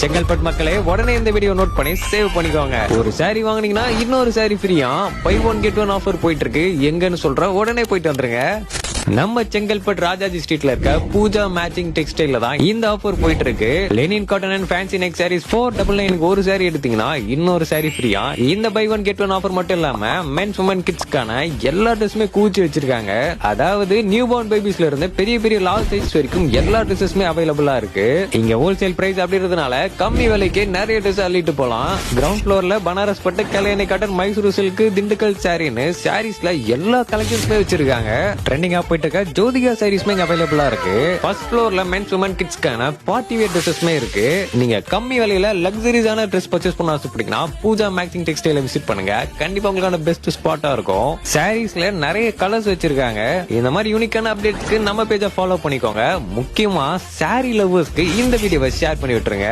செங்கல்பட்டு மக்களே உடனே இந்த வீடியோ நோட் பண்ணி சேவ் பண்ணிக்கோங்க. ஒரு சாரி வாங்குனீங்கன்னா இன்னொரு சாரி ஃப்ரீயா buy one get one offer போயிட்டு இருக்கு. எங்கன்னு சொல்ற உடனே போயிட்டு வந்துருங்க. நம்ம செங்கல்பட்டு ராஜாஜி ஸ்ட்ரீட்ல இருக்க பூஜா மேட்சிங் டெக்ஸ்டைல்ல தான் இந்த ஆஃபர் போயிட்டு இருக்கு. Linen cotton and fancy neck saris 499 ஒரு சாரி எடுத்தீங்கன்னா இன்னொரு சாரி ஃப்ரீயா. இந்த buy one get one offer மட்டும் இல்லாம மென்ஸ் உமன் கிட்ஸ்க்கான எல்லா ட்ரெஸ்ஸுமே கூச்சி வச்சிருக்காங்க. அதாவது நியூ பார்ன் பேபிஸ்ல இருந்து பெரிய பெரிய லார்ஜ் சைஸ் வரைக்கும் எல்லா ட்ரெஸ்ஸுமே அவைலபிளா இருக்கு. இங்க ஹோல்சேல் பிரைஸ் அப்படின்றதுனால கம்மி விலைக்கு நிறைய ட்ரெஸ் அள்ளிட்டு போலாம். கிரவுண்ட் ஃப்ளோர்ல பனாரஸ் பட்டு, கல்யாணி காட்டன், மைசூர் சில்க், திண்டுக்கல் சாரின்னு சாரீஸ்ல எல்லா கலெக்ஷன்ஸுமே வச்சிருக்காங்க. ட்ரெண்டிங்கா போயிட்டு இருக்க ஜோதிகா சாரீஸ்மே அவைலபிளா இருக்கு. ஃபர்ஸ்ட் ஃப்ளோர்ல மென்ஸ் உமன் கிட்ஸ்க்கான பார்ட்டி வேர் ட்ரெஸ்ஸஸ்மே இருக்கு. நீங்க கம்மி விலையில லக்ஸரிஸான ட்ரெஸ் பர்ச்சேஸ் பண்ண ஆசைப்பட்டீங்கன்னா பூஜா மேக்சிங் டெக்ஸ்டைல விசிட் பண்ணுங்க. கண்டிப்பா உங்களுக்கான பெஸ்ட் ஸ்பாட்டா இருக்கும். சாரீஸ்ல நிறைய கலர்ஸ் வச்சிருக்காங்க. இந்த மாதிரி யூனிக்கான அப்டேட்ஸ்க்கு நம்ம பேஜை ஃபாலோ பண்ணிக்கோங்க. முக்கியமா சாரி லவ்வர்ஸ்க்கு இந்த வீடியோவை ஷேர் பண்ணி விட்டுருங்க.